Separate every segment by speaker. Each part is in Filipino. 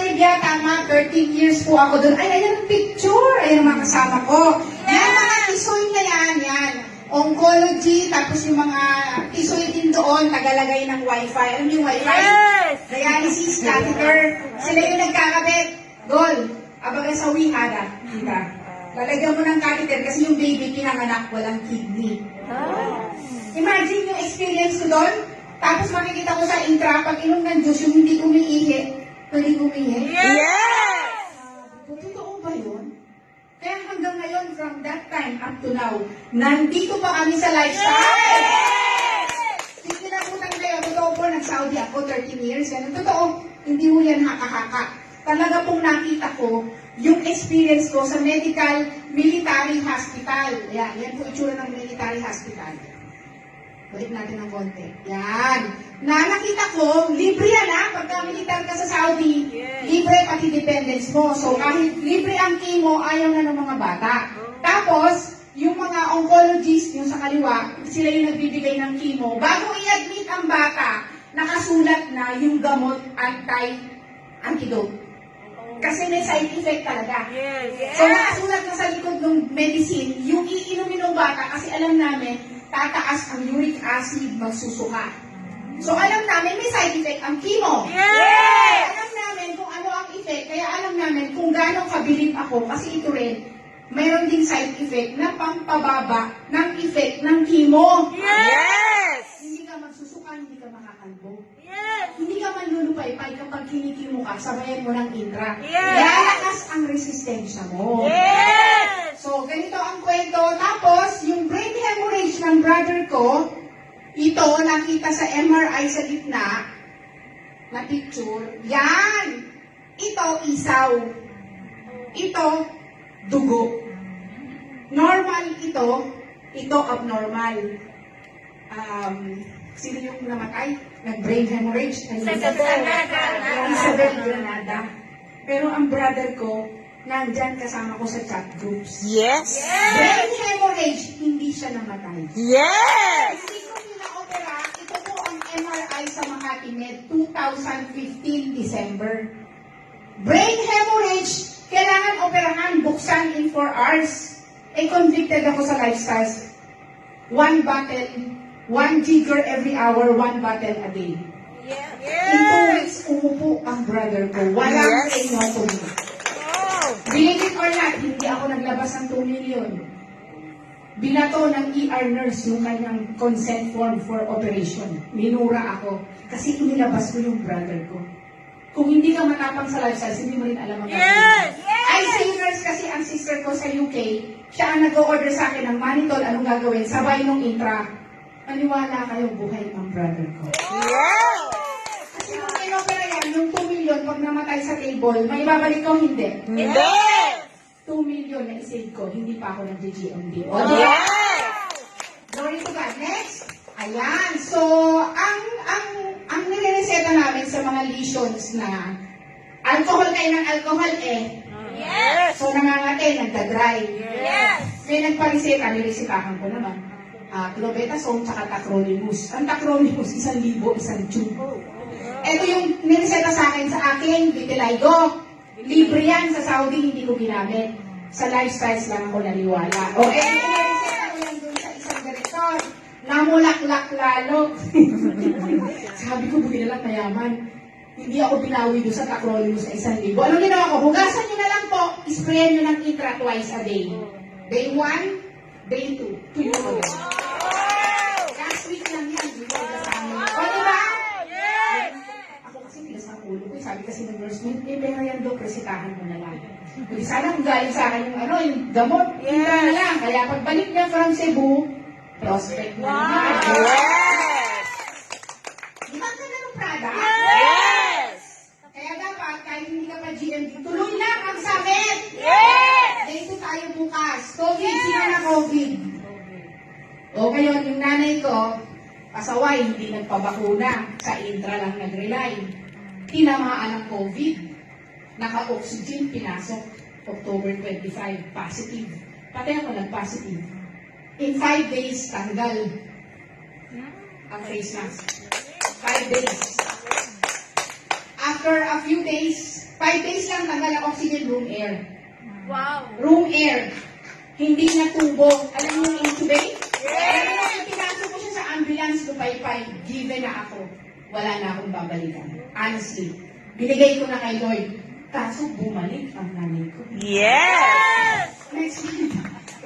Speaker 1: Arabia, tama, 13 years po ako doon. Ay, ayan ang picture. Ayan ang mga kasama ko. Yan, mga tisoy na yan. Oncology, tapos yung mga tisoy din doon, tagalagay ng wifi. Alam niyo yung wifi?
Speaker 2: Yes!
Speaker 1: Dialysis, catheter. Sila yung nagkakabit. Gol. Abaga sa wihara. Kita. Lalagyan mo ng catheter kasi yung baby pinanganak walang kidney. Imagine yung experience ko doon. Tapos makikita ko sa intra, pag inom ng Diyos, yung hindi umiihi. Pwede umiihi.
Speaker 2: Yes!
Speaker 1: Totoo ba yun? Kaya hanggang ngayon, from that time up to now, nandito pa kami sa lifestyle. Sige na po kayo, totoo po, nag-Saudi ako 13 years. Ganun. Totoo, hindi mo yan haka-haka. Talaga pong nakita ko yung experience ko sa medical military hospital. Yan po itsura ng military hospital. Balik natin ng konti. Yan. Nakita ko, libre yan pagka militar ka sa Saudi, libre pati dependents mo. So kahit libre ang chemo, ayaw na ng mga bata. Tapos, yung mga oncologists, yung sa kaliwa, sila yung nagbibigay ng chemo. Bago i-admit ang bata, nakasulat na yung gamot anti-antidote. Kasi may side effect talaga. So nakasulat na sa likod ng medicine, yung iinumin ng bata, kasi alam namin, tataas ang uric acid, magsusuka. So alam namin, may side effect ang chemo. Alam namin kung ano ang effect, kaya alam namin kung gano'ng kabilib ako, kasi ito rin, mayroon din side effect na pampababa ng effect ng chemo. Hindi ka magsusuka, hindi ka makakalbo. Hindi ka manlulupay-pay kapag kinikimo ka, sabayan mo ng intra. Lalakas ang resistensya mo. So, ganito ang kwento. Tapos, yung brain hemorrhage ng brother ko, ito, nakita sa MRI sa gitna, na picture. Yan! Ito, isaw. Ito, dugo. Normal ito abnormal. Sino yung namatay? Nag-brain hemorrhage? Isabel Granada. Pero ang brother ko, nandyan kasama ko sa chat groups. Brain hemorrhage, hindi siya namatay. Hindi ko pina-opera. Ito po ang MRI sa Makati Med, 2015 December. Brain hemorrhage, kailangan operahan, buksan in 4 hours. Convicted ako sa lifestyles. 1 bottle, 1 jigger every hour, 1 bottle a day. In 2 weeks, umupo ang brother ko. Walang chemotherapy. Believe it or not, hindi ako naglabas ng 2 million. Binato ng ER nurse yung kanyang consent form for operation. Minura ako kasi inilabas ko yung brother ko. Kung hindi ka matapang sa lifestyle, hindi mo rin alam ang gagawin. ICU nurse kasi ang sister ko sa UK, siya ang nag-order sa akin ng manitol, anong gagawin, sabay nung intra. Maniwala kayo, buhay ang brother ko. Kasi kung inopera yan, yung 2 million, pag namatay sa table, may babalik ko, hindi. 2 million na isave ko, hindi pa ako nag-GMD. Glory to God. Next. Ayan. So, ang nire-reseta namin sa mga lesions na alcohol kayo ng alcohol So, nangangatay, nagda-dry. May nagpareseta, niresetahan ko naman. Clobetasone, tsaka tacrolimus. Ang tacrolimus, 1,000, isang tube. Ito yung nireseta sa akin, vitiligo. Libre yan sa Saudi, hindi ko ginamit. Sa lifestyles lang ako naniwala. Nireseta ko yan dun sa isang direktor. Namulaklak lalo. Sabi ko, buti na lang mayaman. Hindi ako binawi doon sa tacrolimus na 1,000. Anong ginawa ko? Hugasan nyo na lang po. Sprayan nyo ng intra twice a day. Day 1, day 2. Tuyo ko yan. Last week lang yan. Di ba? Diba? Ako kasi tigas ang ulo ko. Sabi kasi ng nurse, pero yan do, presitahan mo na lang. Hindi sana kung galing sa akin yung gamot. Intra na lang. Kaya pagbalik niya from Cebu, prospect na naman. Di ba ka na ng product? Kaya dapat, kahit hindi ka pa GMD, tuloy lang ang sakit! Dito tayo bukas. COVID, sino na COVID? O ngayon, yung nanay ko, pasaway, hindi nagpabakuna. Sa intra lang nag-rely. Tinamaan ng COVID. Naka-oxygen, pinasok. October 25, positive. Pati ako nag-positive. In 5 days, tanggal ang face mask. 5 days. After a few days, 5 days lang tanggal ang oxygen, room air.
Speaker 2: Wow.
Speaker 1: Room air. Hindi na tubo. Alam mo yung intubate? Alam mo, pinasok ko siya sa ambulance, lupay-pay. Given na ako. Wala na akong babalikan. Honestly. Binigay ko na kay Lord. Kaso bumalik ang nanay ko.
Speaker 2: Yes!
Speaker 1: Next week.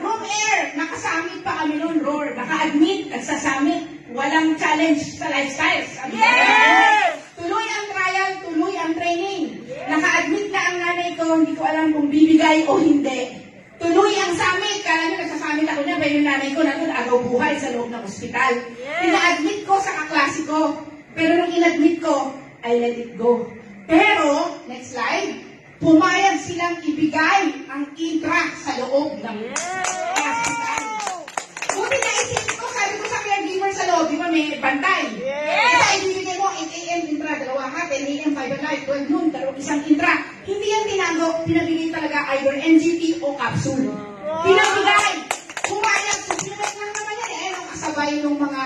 Speaker 1: Room air. Nakasamit pa kami noon, Roar. Naka-admit, nagsasamit. Walang challenge sa lifestyle.
Speaker 2: Yes!
Speaker 1: Tuloy ang trial, tuloy ang training. Naka-admit na ang nanay ko, hindi ko alam kung bibigay o hindi. Tuloy ang summit. Kala nyo, nagsasamit ako niya, pero yung nanay ko nandun agaw buhay sa loob ng ospital. Ina-admit ko sa kaklase ko. Pero nung in-admit ko, I let it go. Pero, next slide, pumayag silang ibigay ang intra sa loob ng hospital. Buti na isip ko, sabi ko sa caregiver sa loob, di ba may bantay? Kaya ibibigay mo, 8 a.m. intra, dalawa ha, 10 a.m. 5 at night, 12 noon, isang intra. Hindi yan tinago, pinabigay talaga either NGT o capsule. Pinabigay! Pumayag, so pinabigay lang naman yan eh, nung kasabay ng mga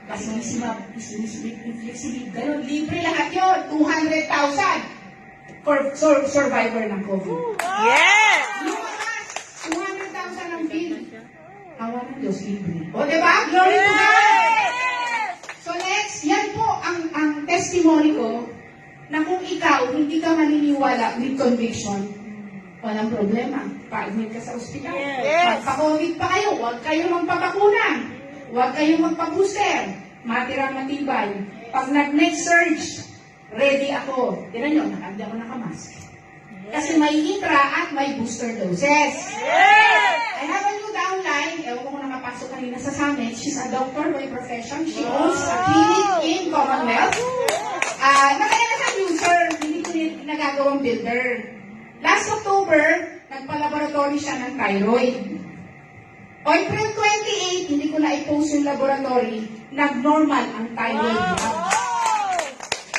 Speaker 1: basinisibab, inflexibility, gano'n, libre lahat yun, 200,000 for survivor ng COVID.
Speaker 2: Yes!
Speaker 1: Lumakas, 200,000 ang bill. Awa ng Diyos, libre. O, diba? Glory to God! So next, yan po ang testimony ko na kung ikaw hindi ka maniniwala with conviction, walang problema. Pa-admit ka sa ospital.
Speaker 2: Yes.
Speaker 1: Magpa-COVID pa kayo, huwag kayo magpabakuna. Huwag kayong magpa-booster. Matira matibay. Pag nag-next surge, ready ako. Tignan nyo, hindi ako nakamask. Kasi may intra at may booster doses. I have a new downline. Ewan ko kung nakapasok kanina sa summit. She's a doctor by profession. She owns a clinic in Commonwealth. Nakaya na sa user, hindi ko nagagawang builder. Last October, nagpa-laboratory siya ng thyroid. April 28, hindi ko na-i-post yung laboratory, nag-normal ang thyroid niya.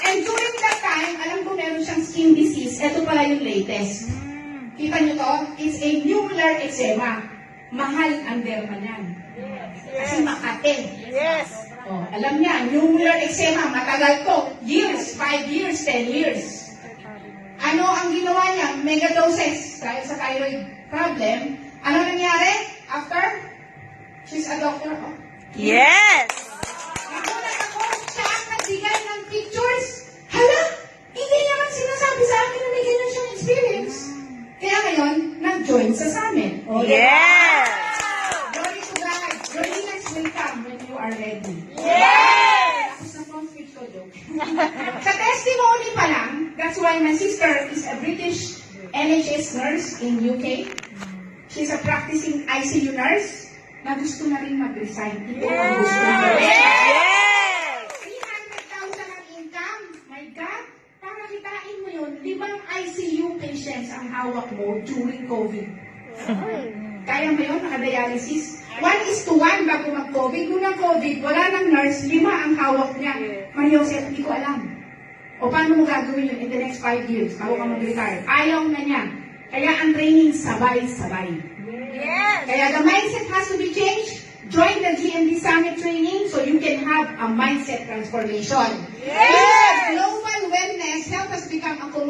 Speaker 1: And during that time, alam ko meron siyang skin disease. Ito pala yung latest. Kita nyo to? It's a nuclear eczema. Mahal ang derma niyan. Kasi Makate.
Speaker 2: Yes!
Speaker 1: Oh, alam niya, nuclear eczema, matagal to. Years, 5 years, 10 years. Ano ang ginawa niya? Mega doses dahil sa thyroid problem. Ano nangyari? After, she's a doctor. Oh.
Speaker 2: Yes!
Speaker 1: Nagulat ako, siya ang nagbigay ng pictures. Hala, hindi naman sinasabi sa akin na may ganyan siyang experience. Kaya ngayon, nag-join sa summit. Oh,
Speaker 2: Yes!
Speaker 1: Glory to God. Your leaders will come when you are ready.
Speaker 2: Yes!
Speaker 1: Tapos na conflict ko, joke. Sa testimony pa lang, that's why my sister is a British NHS nurse in UK. She's a practicing ICU nurse na gusto na rin mag-resign. Ito ang gusto niya.
Speaker 2: Yes!
Speaker 1: 300,000 ang income. My God! Para kitain mo yun, 5 ICU patients ang hawak mo during COVID. Kaya mo yun, naka-dialysis? 1:1 bago mag-COVID. Nung nag-COVID, wala nang nurse, 5 ang hawak niya. Maria Jose, hindi ko alam. O paano mo gagawin yun in the next 5 years bago ka mag-retire? Ayaw na niya. Kaya ang training sabay-sabay.
Speaker 2: Yes!
Speaker 1: Kaya the mindset has to be changed. Join the GMD Summit training so you can have a mindset transformation.
Speaker 2: Yes!
Speaker 1: Global wellness, health has become a commodity.